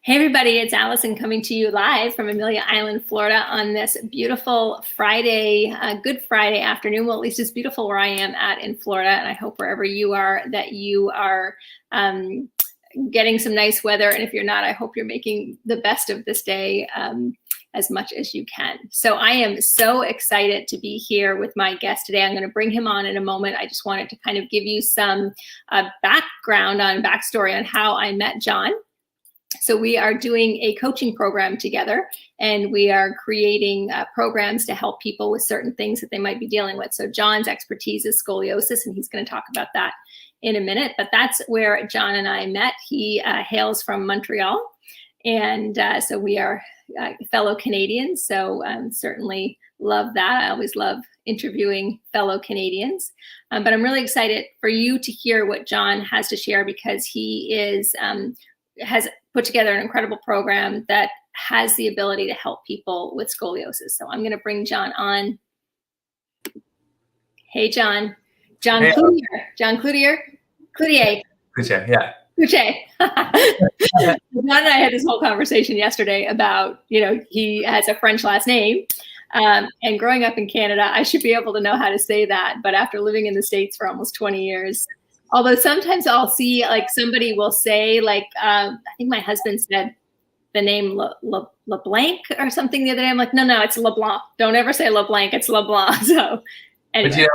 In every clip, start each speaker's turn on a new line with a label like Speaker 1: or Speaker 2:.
Speaker 1: Hey everybody, it's Allison coming to you live from Amelia Island, Florida on this beautiful Friday, Good Friday afternoon. Well, at least it's beautiful where I am at in Florida, and I hope wherever you are that you are getting some nice weather. And if you're not, I hope you're making the best of this day as much as you can. So I am so excited to be here with my guest today. I'm going to bring him on in a moment. I just wanted to kind of give you some backstory on how I met John. So we are doing a coaching program together, and we are creating programs to help people with certain things that they might be dealing with. So John's expertise is scoliosis, and he's going to talk about that in a minute. But that's where John and I met. He hails from Montreal, and so we are fellow Canadians. So certainly love that. I always love interviewing fellow Canadians. But I'm really excited for you to hear what John has to share, because he has put together an incredible program that has the ability to help people with scoliosis. So I'm going to bring John on. Hey, John. John Cloutier. John Cloutier. Cloutier.
Speaker 2: Cloutier, yeah.
Speaker 1: Cloutier. John and I had this whole conversation yesterday about, he has a French last name. And growing up in Canada, I should be able to know how to say that. But after living in the States for almost 20 years, although sometimes I'll see like somebody will say I think my husband said the name LeBlanc or something the other day. I'm like, no, it's LeBlanc. Don't ever say LeBlanc. It's LeBlanc. So anyway.
Speaker 2: But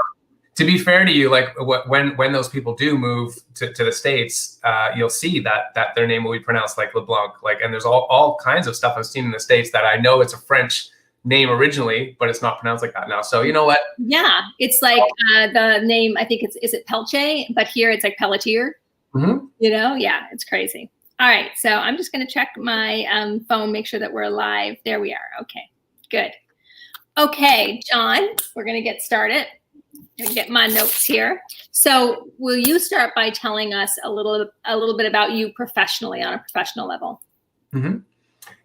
Speaker 2: to be fair to you, like when those people do move to the States, you'll see that their name will be pronounced like LeBlanc. And there's all kinds of stuff I've seen in the States that I know it's a French name originally, but it's not pronounced like that now. So you know what?
Speaker 1: Yeah, it's like the name, I think is it Pelche, but here it's like Pelletier.
Speaker 2: Mm-hmm.
Speaker 1: Yeah, it's crazy. All right, so I'm just going to check my phone, make sure that we're live. There we are. Okay, good. Okay, John, we're going to get started. I'm going to get my notes here. So will you start by telling us a little bit about you professionally, on a professional level?
Speaker 2: Mm-hmm.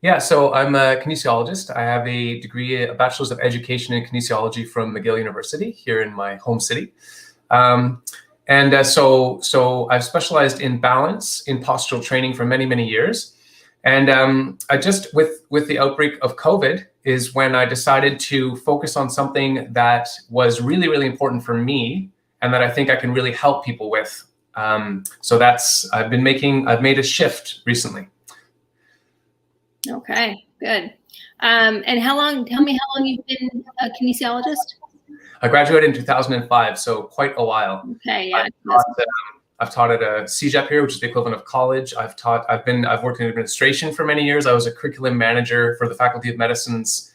Speaker 2: Yeah, so I'm a kinesiologist. I have a degree, a bachelor's of education in kinesiology from McGill University here in my home city. So I've specialized in balance, in postural training for many, many years. And I just, with the outbreak of COVID, is when I decided to focus on something that was really, really important for me and that I think I can really help people with. So I've made a shift recently.
Speaker 1: Okay, good. And tell me how long you've been a kinesiologist?
Speaker 2: I graduated in 2005, so quite a while.
Speaker 1: Okay, yeah.
Speaker 2: I've taught at a CEGEP here, which is the equivalent of college. I've worked in administration for many years. I was a curriculum manager for the Faculty of Medicine's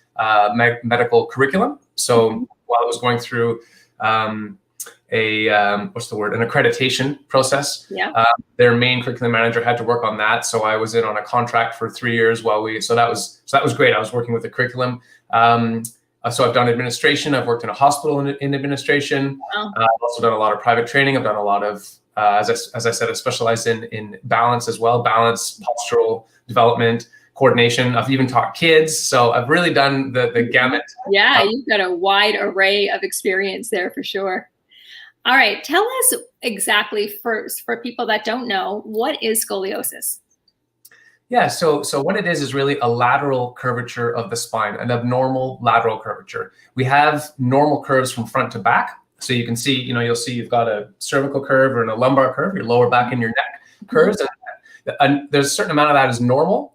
Speaker 2: medical curriculum. So while I was going through an accreditation process. Yeah. Their main curriculum manager had to work on that, so I was in on a contract for 3 years so that was great. I was working with the curriculum. So I've done administration. I've worked in a hospital in administration. Wow. I've also done a lot of private training. I've done a lot of, as I said, I specialize in balance as well, balance, postural development, coordination. I've even taught kids. So I've really done the gamut.
Speaker 1: Yeah, you've got a wide array of experience there for sure. All right, tell us exactly first, for people that don't know, what is scoliosis?
Speaker 2: Yeah, so what it is really a lateral curvature of the spine, an abnormal lateral curvature. We have normal curves from front to back. So you can see, you'll see you've got a cervical curve or a lumbar curve, your lower back and your neck curves. And there's a certain amount of that is normal.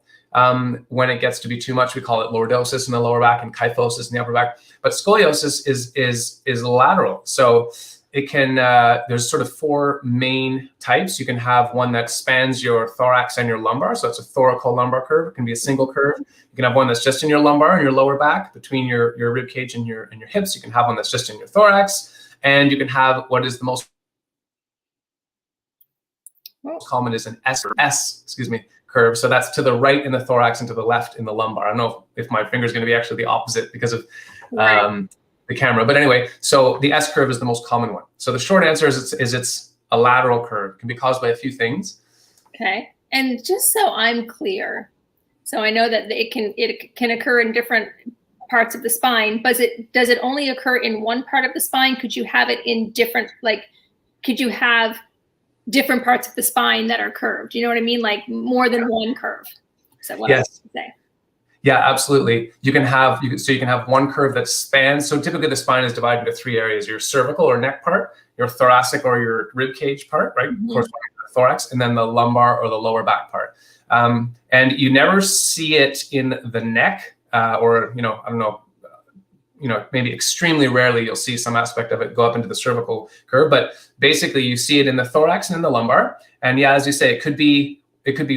Speaker 2: When it gets to be too much, we call it lordosis in the lower back and kyphosis in the upper back. But scoliosis is lateral. So it can, there's sort of 4 main types. You can have one that spans your thorax and your lumbar. So it's a thoracolumbar curve. It can be a single curve. You can have one that's just in your lumbar and your lower back between your rib cage and your hips. You can have one that's just in your thorax. And you can have what is the most common is an S curve. So that's to the right in the thorax and to the left in the lumbar. I don't know if my finger is going to be actually the opposite because of the camera. But anyway, so the S curve is the most common one. So the short answer is it's a lateral curve. It can be caused by a few things.
Speaker 1: Okay. And just so I'm clear, so I know that it can occur in different parts of the spine, but does it only occur in one part of the spine? Could you have it in different, could you have different parts of the spine that are curved? You know what I mean? Like more than one curve? Is that what I
Speaker 2: Yes.
Speaker 1: was going to say?
Speaker 2: Yeah, absolutely. You can have one curve that spans. So typically the spine is divided into three areas: your cervical or neck part, your thoracic or your rib cage part, right?
Speaker 1: Mm-hmm.
Speaker 2: Corresponding to the thorax, and then the lumbar or the lower back part. And you never see it in the neck, or I don't know. Maybe extremely rarely you'll see some aspect of it go up into the cervical curve, but basically you see it in the thorax and in the lumbar. And yeah, as you say, it could be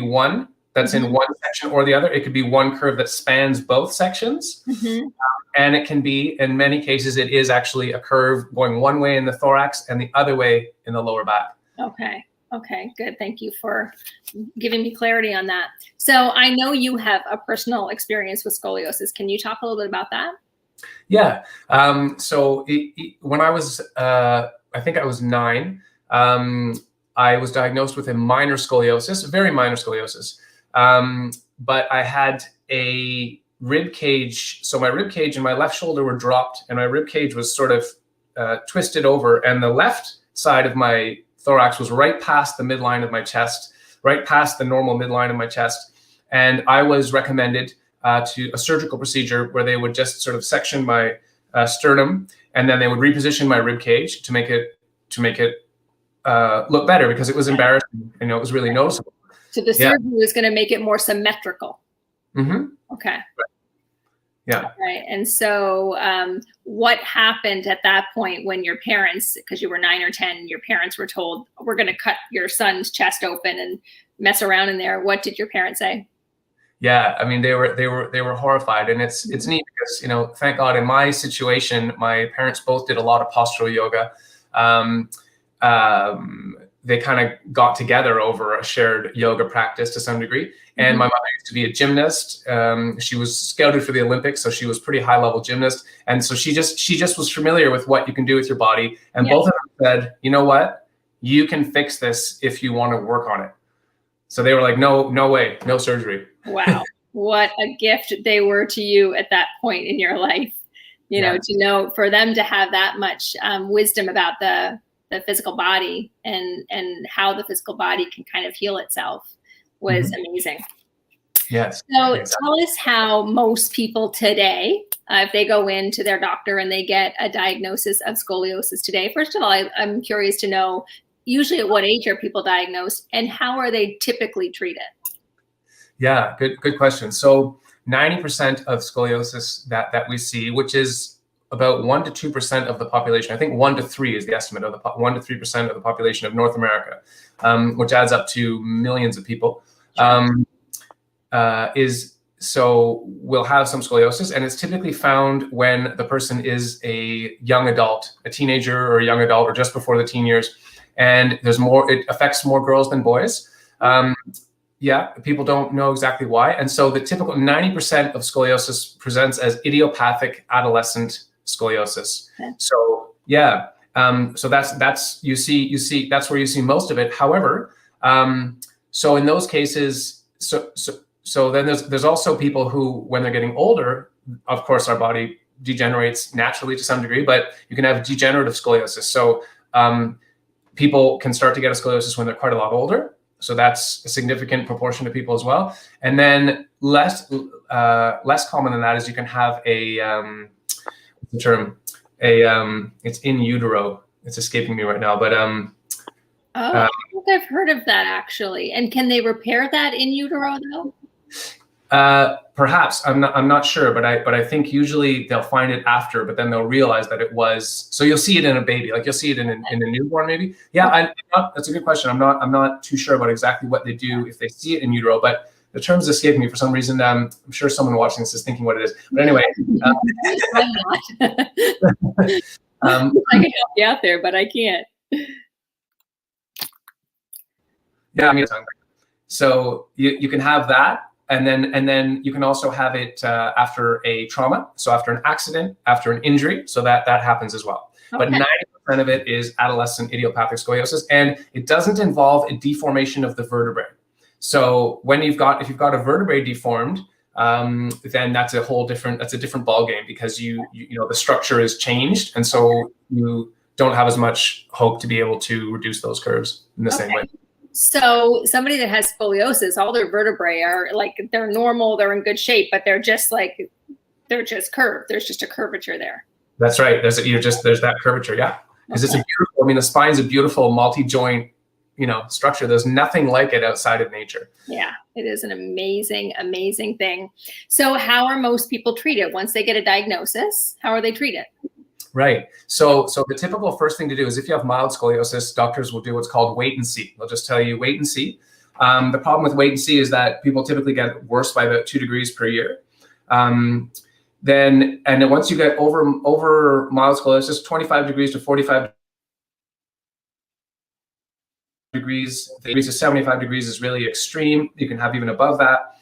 Speaker 2: one that's in one section or the other. It could be one curve that spans both sections. And it can be, in many cases, it is actually a curve going one way in the thorax and the other way in the lower back.
Speaker 1: Okay, good. Thank you for giving me clarity on that. So I know you have a personal experience with scoliosis. Can you talk a little bit about that?
Speaker 2: Yeah. So when I was, I think I was 9, I was diagnosed with a minor scoliosis, a very minor scoliosis. But I had a rib cage. So my rib cage and my left shoulder were dropped, and my rib cage was sort of twisted over, and the left side of my thorax was right past the midline of my chest, right past the normal midline of my chest. And I was recommended to a surgical procedure where they would just sort of section my sternum, and then they would reposition my rib cage to make it look better, because it was embarrassing. It was really noticeable.
Speaker 1: So the surgery was going to make it more symmetrical. Okay.
Speaker 2: Yeah.
Speaker 1: Right. And so what happened at that point when your parents, because you were 9 or 10, your parents were told, we're going to cut your son's chest open and mess around in there? What did your parents say?
Speaker 2: Yeah, I mean, they were horrified, and it's neat because thank God in my situation, my parents both did a lot of postural yoga. They kind of got together over a shared yoga practice to some degree. And my mother used to be a gymnast. She was scouted for the Olympics, so she was pretty high level gymnast, and so she just was familiar with what you can do with your body. And both of them said, you know what, you can fix this if you want to work on it. So they were like, no way, no surgery.
Speaker 1: Wow. What a gift they were to you at that point in your life, to know, for them to have that much wisdom about the physical body and how the physical body can kind of heal itself was amazing.
Speaker 2: Yes.
Speaker 1: So tell us how most people today, if they go in to their doctor and they get a diagnosis of scoliosis today, first of all, I'm curious to know, usually at what age are people diagnosed, and how are they typically treated?
Speaker 2: Yeah, good question. So 90% of scoliosis that we see, which is about 1 to 2% of the population, I think 1 to 3 is the estimate of the 1 to 3% of the population of North America, which adds up to millions of people, will have some scoliosis, and it's typically found when the person is a young adult, a teenager or a young adult, or just before the teen years, and it affects more girls than boys. People don't know exactly why. And so the typical 90% of scoliosis presents as idiopathic adolescent scoliosis. Okay. So so that's that's where you see most of it. However, so in those cases, so then there's also people who, when they're getting older, of course our body degenerates naturally to some degree, but you can have degenerative scoliosis. So people can start to get a scoliosis when they're quite a lot older. So that's a significant proportion of people as well. And then less common than that is you can have what's the term? It's in utero. It's escaping me right now, but
Speaker 1: I think I've heard of that actually. And can they repair that in utero though?
Speaker 2: Perhaps I'm not sure, but I think usually they'll find it after, but then they'll realize that it was. So you'll see it in a baby, like you'll see it in a newborn, maybe. Yeah, that's a good question. I'm not too sure about exactly what they do if they see it in utero, but the term's escaping me for some reason. I'm sure someone watching this is thinking what it is. But anyway,
Speaker 1: I'm not. I can help you out there, but I can't.
Speaker 2: Yeah, I mean, so you can have that. And then you can also have it after a trauma, so after an accident, after an injury, so that happens as well. Okay. But 90% of it is adolescent idiopathic scoliosis, and it doesn't involve a deformation of the vertebrae. So if you've got a vertebrae deformed, then that's a different ball game, because the structure is changed, and so you don't have as much hope to be able to reduce those curves in the same way.
Speaker 1: So somebody that has scoliosis, all their vertebrae are like, they're normal, they're in good shape, but they're just curved. There's just a curvature there.
Speaker 2: That's right. There's that curvature. Yeah. Because it's a beautiful, I mean, the spine's a beautiful multi-joint, structure. There's nothing like it outside of nature.
Speaker 1: Yeah, it is an amazing, amazing thing. So how are most people treated once they get a diagnosis? How are they treated?
Speaker 2: Right. So the typical first thing to do is, if you have mild scoliosis, doctors will do what's called wait and see. They'll just tell you wait and see. The problem with wait and see is that people typically get worse by about 2 degrees per year. Then once you get over mild scoliosis, 25 degrees to 45 degrees to 75 degrees is really extreme. You can have even above that.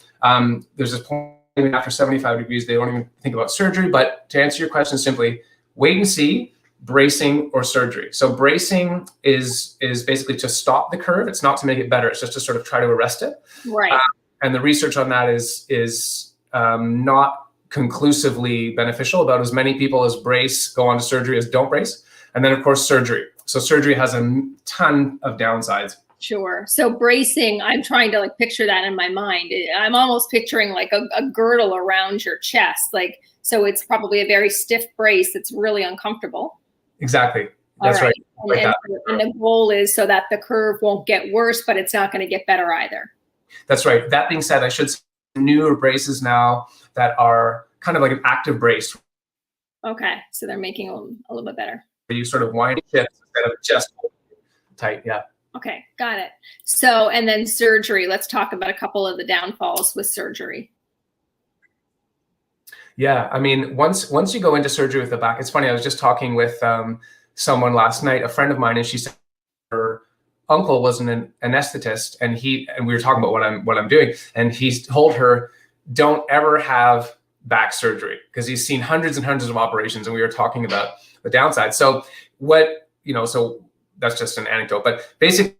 Speaker 2: There's this point after 75 degrees, they don't even think about surgery. But to answer your question simply, wait and see, bracing, or surgery. So bracing is basically to stop the curve. It's not to make it better. It's just to sort of try to arrest it.
Speaker 1: Right.
Speaker 2: And the research on that is not conclusively beneficial. About as many people as brace go on to surgery as don't brace. And then, of course, surgery. So surgery has a ton of downsides.
Speaker 1: Sure. So bracing, I'm trying to picture that in my mind. I'm almost picturing like a girdle around your chest. So it's probably a very stiff brace that's really uncomfortable.
Speaker 2: Exactly. That's right.
Speaker 1: And the goal is so that the curve won't get worse, but it's not going to get better either.
Speaker 2: That's right. That being said, I should say newer braces now that are kind of like an active brace.
Speaker 1: Okay. So they're making them a little bit better.
Speaker 2: You sort of wind shifts instead of just tight. Yeah.
Speaker 1: Okay. Got it. So, and then surgery. Let's talk about a couple of the downfalls with surgery.
Speaker 2: Yeah. I mean, once you go into surgery with the back, it's funny. I was just talking with someone last night, a friend of mine, and she said her uncle was an anesthetist, and we were talking about what I'm doing, and he told her, don't ever have back surgery, because he's seen hundreds and hundreds of operations, and we were talking about the downside. So so that's just an anecdote, but basically,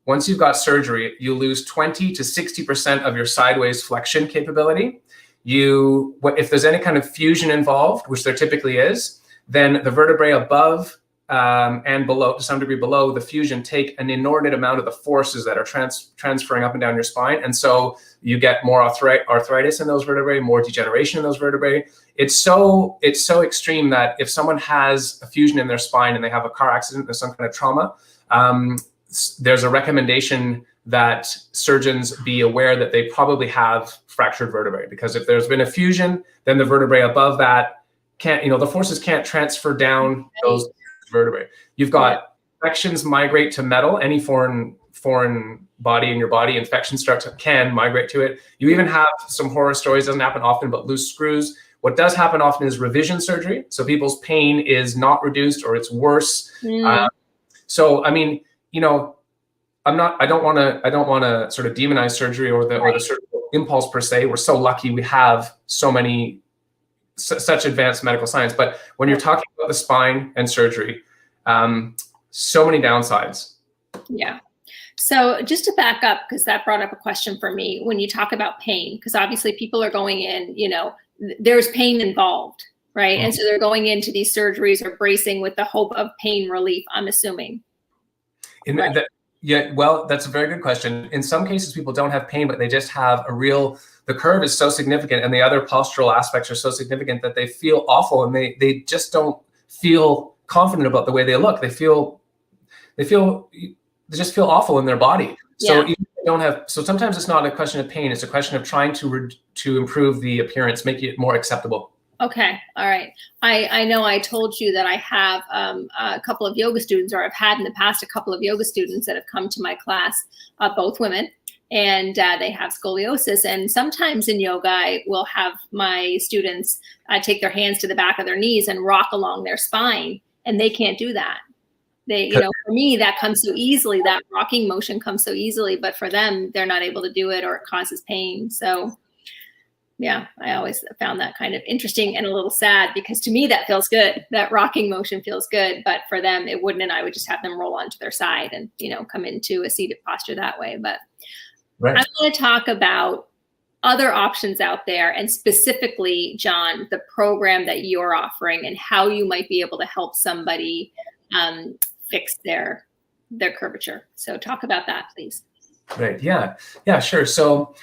Speaker 2: once you've got surgery, you lose 20 to 60% of your sideways flexion capability. If there's any kind of fusion involved, which there typically is, then the vertebrae above and below, to some degree below the fusion, take an inordinate amount of the forces that are transferring up and down your spine. And so you get more arthritis in those vertebrae, more degeneration in those vertebrae. It's so extreme that if someone has a fusion in their spine and they have a car accident, there's some kind of trauma, there's a recommendation that surgeons be aware that they probably have fractured vertebrae, because if there's been a fusion, then the vertebrae above that the forces can't transfer down those vertebrae. You've got infections migrate to metal. Any foreign body in your body, infections can migrate to it. You even have some horror stories, doesn't happen often, but loose screws. What does happen often is revision surgery. So people's pain is not reduced, or it's worse. So I mean, I don't want to sort of demonize surgery or the surgical impulse per se. We're so lucky we have such advanced medical science. But when you're talking about the spine and surgery, so many downsides. Yeah.
Speaker 1: So just to back up, because that brought up a question for me, when you talk about pain, because obviously people are going in, there's pain involved, right? Mm-hmm. And so they're going into these surgeries or bracing with the hope of pain relief, I'm assuming.
Speaker 2: Yeah, well, that's a very good question. In some cases, people don't have pain, but they just have the curve is so significant and the other postural aspects are so significant that they feel awful, and they just don't feel confident about the way they look. They just feel awful in their body. So even if they don't have, so sometimes it's not a question of pain, it's a question of trying to improve the appearance, make it more acceptable.
Speaker 1: Okay. All right. I know I told you that I have a couple of yoga students, or I've had in the past a couple of yoga students that have come to my class, both women, and they have scoliosis. And sometimes in yoga, I will have my students take their hands to the back of their knees and rock along their spine, and they can't do that. For me, that comes so easily, that rocking motion comes so easily, but for them, they're not able to do it, or it causes pain. So yeah, I always found that kind of interesting and a little sad, because to me that feels good. That rocking motion feels good, but for them it wouldn't, and I would just have them roll onto their side and come into a seated posture that way. But right. I want to talk about other options out there, and specifically, John, the program that you're offering and how you might be able to help somebody fix their their curvature. So talk about that, please.
Speaker 2: Right. Yeah. Yeah. Sure. So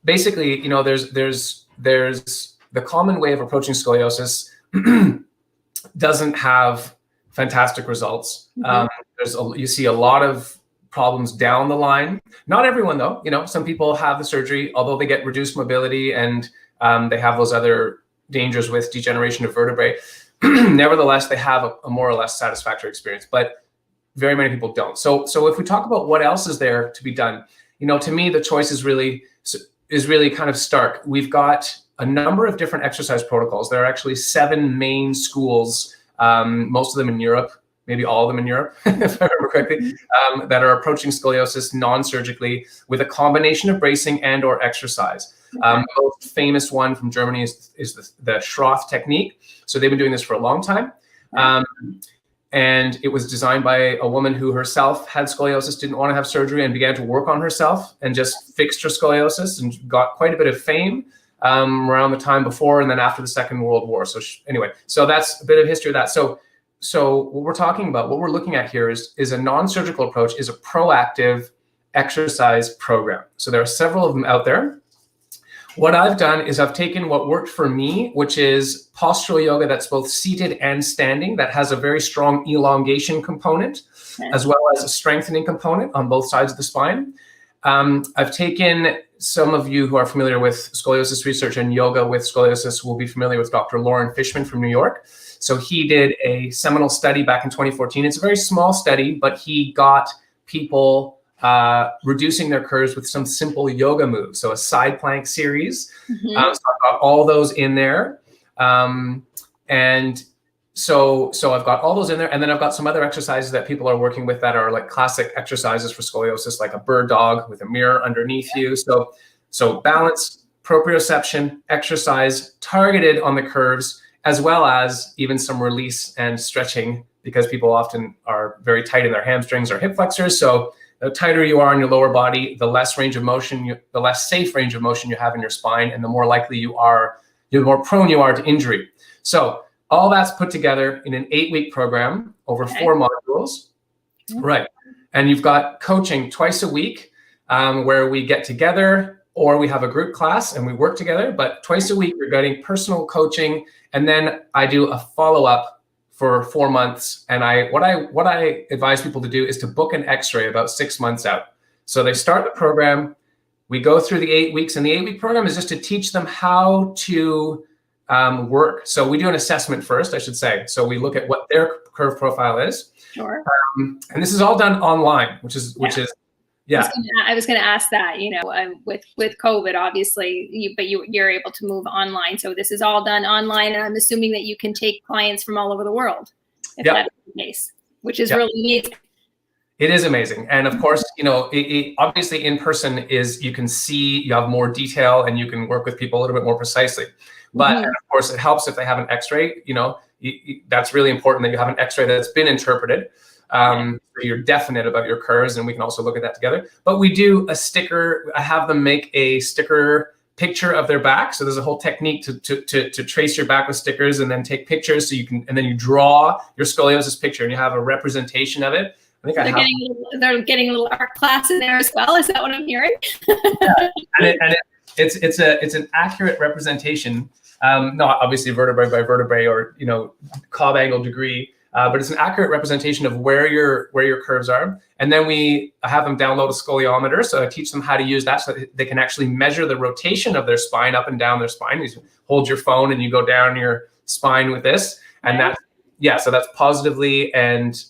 Speaker 2: basically, there's the common way of approaching scoliosis doesn't have fantastic results. You see a lot of problems down the line. Not everyone, though. Some people have the surgery, although they get reduced mobility and they have those other dangers with degeneration of vertebrae. Nevertheless, they have a more or less satisfactory experience, but very many people don't. So if we talk about what else is there to be done, to me, the choice is really kind of stark. We've got a number of different exercise protocols. There are actually 7 main schools, most of them in Europe, maybe all of them in Europe, if I remember correctly, that are approaching scoliosis non-surgically with a combination of bracing and or exercise. The most famous one from Germany is the Schroth technique. So they've been doing this for a long time. And it was designed by a woman who herself had scoliosis, didn't want to have surgery, and began to work on herself and just fixed her scoliosis and got quite a bit of fame around the time before and then after the Second World War. So anyway, so that's a bit of history of that. So what we're talking about, what we're looking at here is a non-surgical approach, is a proactive exercise program. So there are several of them out there. What I've done is I've taken what worked for me, which is postural yoga that's both seated and standing, that has a very strong elongation component, as well as a strengthening component on both sides of the spine. I've taken, some of you who are familiar with scoliosis research and yoga with scoliosis will be familiar with Dr. Lauren Fishman from New York. So he did a seminal study back in 2014. It's a very small study, but he got people reducing their curves with some simple yoga moves. So a side plank series. So I've got all those in there. And so I've got all those in there. And then I've got some other exercises that people are working with that are like classic exercises for scoliosis, like a bird dog with a mirror underneath you. So balance, proprioception, exercise targeted on the curves, as well as even some release and stretching, because people often are very tight in their hamstrings or hip flexors. So the tighter you are in your lower body, the less range of motion, the less safe range of motion you have in your spine, and the more likely you are, the more prone you are to injury. So all that's put together in an 8-week program over 4 modules, right? And you've got coaching twice a week, where we get together, or we have a group class and we work together. But twice a week, you're getting personal coaching, and then I do a follow-up for 4 months. And what I advise people to do is to book an X-ray about 6 months out. So they start the program, we go through the 8 weeks, and the 8-week program is just to teach them how to work. So we do an assessment first, I should say. So we look at what their curve profile is.
Speaker 1: Sure.
Speaker 2: And this is all done online, which is yeah.
Speaker 1: I was going to ask that, with COVID, obviously, you're able to move online. So this is all done online. And I'm assuming that you can take clients from all over the world, if that's the case, which is really amazing.
Speaker 2: It is amazing. And of course, obviously in person you can see, you have more detail and you can work with people a little bit more precisely. But of course, it helps if they have an X-ray. That's really important that you have an X-ray that's been interpreted. So you're definite about your curves, and we can also look at that together. But we do a sticker. I have them make a sticker picture of their back. So there's a whole technique to trace your back with stickers and then take pictures. So and then you draw your scoliosis picture and you have a representation of it. I think
Speaker 1: they're getting a little art class in there as well. Is that what I'm hearing?
Speaker 2: It's an accurate representation, not obviously vertebrae by vertebrae or Cobb angle degree, but it's an accurate representation of where your curves are. And then we have them download a scoliometer, so I teach them how to use that so that they can actually measure the rotation of their spine up and down their spine. You hold your phone and you go down your spine with this, and so that's positively and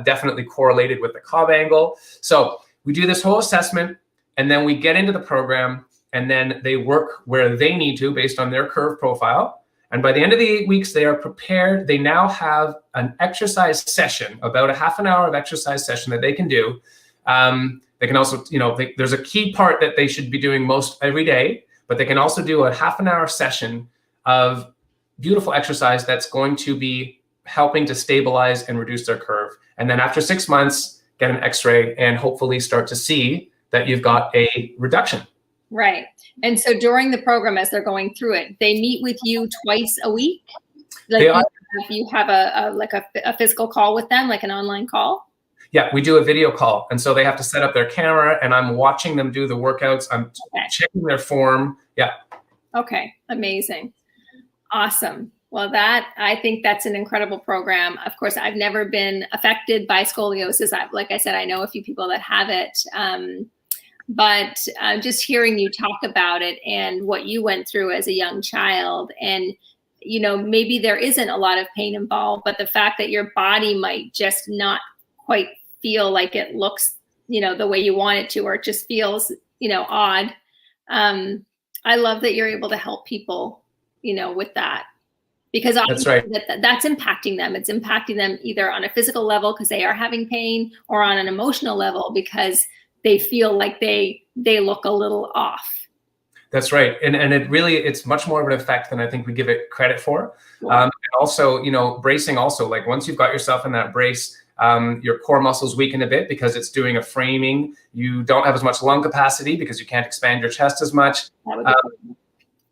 Speaker 2: definitely correlated with the Cobb angle. So we do this whole assessment, and then we get into the program. And then they work where they need to based on their curve profile. And by the end of the 8 weeks, they are prepared. They now have an exercise session, about a half an hour of exercise session that they can do. They can also, there's a key part that they should be doing most every day, but they can also do a half an hour session of beautiful exercise that's going to be helping to stabilize and reduce their curve. And then after 6 months, get an X-ray and hopefully start to see that you've got a reduction.
Speaker 1: Right. And so during the program, as they're going through it, they meet with you twice a week. Like you have a physical call with them, like an online call.
Speaker 2: Yeah, we do a video call. And so they have to set up their camera and I'm watching them do the workouts. I'm checking their form. Yeah.
Speaker 1: Okay. Amazing. Awesome. Well, I think that's an incredible program. Of course, I've never been affected by scoliosis. Like I said, I know a few people that have it. But just hearing you talk about it and what you went through as a young child, and maybe there isn't a lot of pain involved, but the fact that your body might just not quite feel like it looks, the way you want it to, or it just feels, odd. I love that you're able to help people, with that, because
Speaker 2: that's right.
Speaker 1: That's impacting them. It's impacting them either on a physical level because they are having pain, or on an emotional level because they feel like they look a little off.
Speaker 2: That's right. And it's much more of an effect than I think we give it credit for. And also, bracing also, like once you've got yourself in that brace, your core muscles weaken a bit because it's doing a framing. You don't have as much lung capacity because you can't expand your chest as much.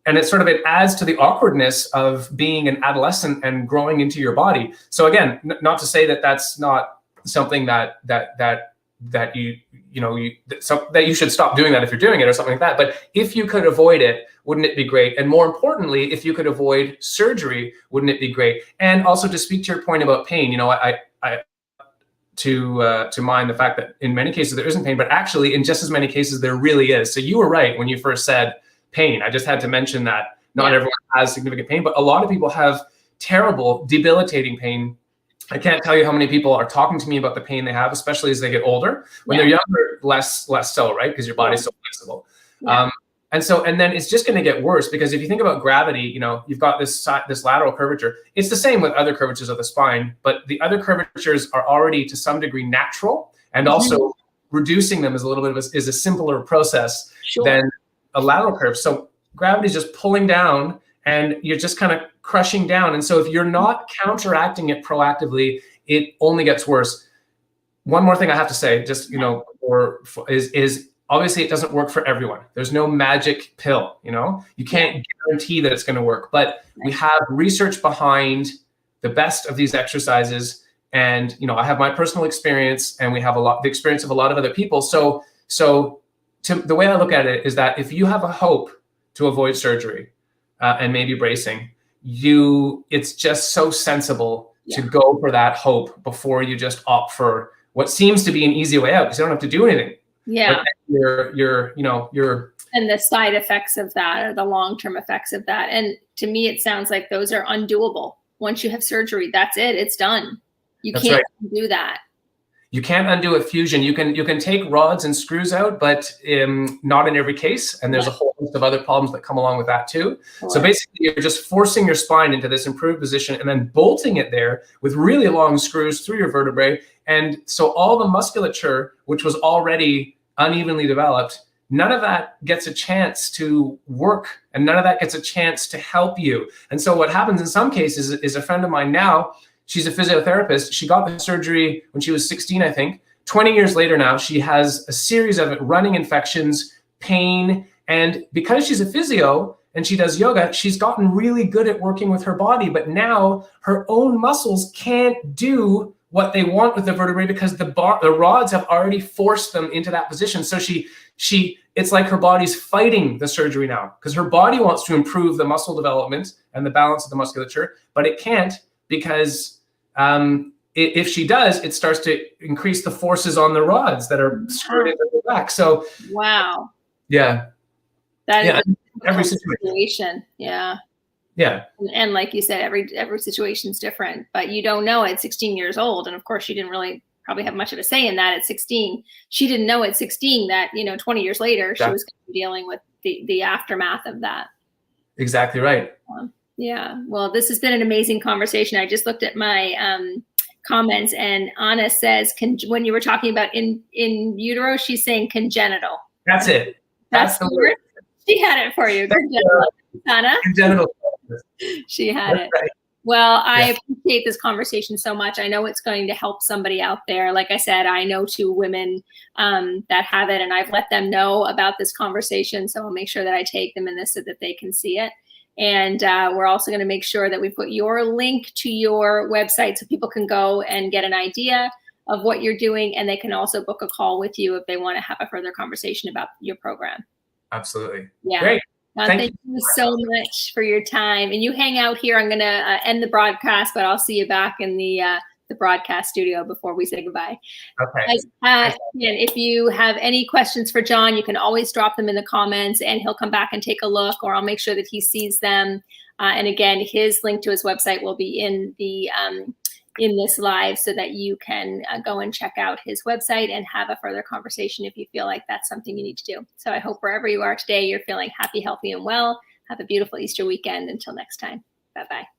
Speaker 2: And it adds to the awkwardness of being an adolescent and growing into your body. So again, not to say that that's not something that you should stop doing that if you're doing it or something like that. But if you could avoid it, wouldn't it be great? And more importantly, if you could avoid surgery, wouldn't it be great? And also to speak to your point about pain, to mind the fact that in many cases there isn't pain, but actually in just as many cases there really is. So you were right when you first said pain. I just had to mention that not everyone has significant pain, but a lot of people have terrible, debilitating pain. I can't tell you how many people are talking to me about the pain they have, especially as they get older. When they're younger, less so, right? Because your body's so flexible. And then it's just going to get worse, because if you think about gravity, you've got this lateral curvature. It's the same with other curvatures of the spine, but the other curvatures are already to some degree natural, and also reducing them is a little bit of is a simpler process than a lateral curve. So gravity is just pulling down and you're just kind of crushing down. And so if you're not counteracting it proactively, it only gets worse. One more thing I have to say, just, is obviously it doesn't work for everyone. There's no magic pill, you can't guarantee that it's going to work, but we have research behind the best of these exercises. And, I have my personal experience, and we have the experience of a lot of other people. So the way I look at it is that if you have a hope to avoid surgery and maybe bracing, it's just so sensible to go for that hope before you just opt for what seems to be an easy way out, because you don't have to do anything.
Speaker 1: Yeah.
Speaker 2: You're
Speaker 1: and the side effects of that, or the long-term effects of that. And to me, it sounds like those are undoable. Once you have surgery, that's it. It's done. You can't do that.
Speaker 2: You can't undo a fusion. You can take rods and screws out, but not in every case. And there's a whole list of other problems that come along with that too. So basically, you're just forcing your spine into this improved position and then bolting it there with really long screws through your vertebrae. And so all the musculature, which was already unevenly developed, none of that gets a chance to work, and none of that gets a chance to help you. And so what happens in some cases is a friend of mine now, she's a physiotherapist. She got the surgery when she was 16, I think. 20 years later now, she has a series of running infections, pain, and because she's a physio and she does yoga, she's gotten really good at working with her body, but now her own muscles can't do what they want with the vertebrae because the rods have already forced them into that position. So it's like her body's fighting the surgery now, because her body wants to improve the muscle development and the balance of the musculature, but it can't, because if she does, it starts to increase the forces on the rods that are screwed into the back. So
Speaker 1: that is
Speaker 2: every
Speaker 1: situation. And like you said, every situation's different, but you don't know at 16 years old. And of course, she didn't really probably have much of a say in that at 16. She didn't know at 16 that 20 years later she was dealing with the aftermath of that. Exactly right. Well, this has been an amazing conversation. I just looked at my comments, and Anna says, when you were talking about in utero, she's saying congenital.
Speaker 2: That's it. That's the word.
Speaker 1: She had it for you. Congenital. Anna?
Speaker 2: Congenital.
Speaker 1: She had it. Right. Well, I appreciate this conversation so much. I know it's going to help somebody out there. Like I said, I know 2 women that have it, and I've let them know about this conversation. So I'll make sure that I take them in this so that they can see it. And we're also going to make sure that we put your link to your website so people can go and get an idea of what you're doing, and they can also book a call with you if they want to have a further conversation about your program.
Speaker 2: Absolutely.
Speaker 1: Yeah.
Speaker 2: Great.
Speaker 1: Thank you so much for your time. And you hang out here. I'm going to end the broadcast, but I'll see you back in the broadcast studio before we say goodbye.
Speaker 2: Okay.
Speaker 1: And if you have any questions for John, you can always drop them in the comments, and he'll come back and take a look, or I'll make sure that he sees them. And again, his link to his website will be in the in this live, so that you can go and check out his website and have a further conversation if you feel like that's something you need to do. So I hope wherever you are today, you're feeling happy, healthy, and well. Have a beautiful Easter weekend. Until next time. Bye-bye.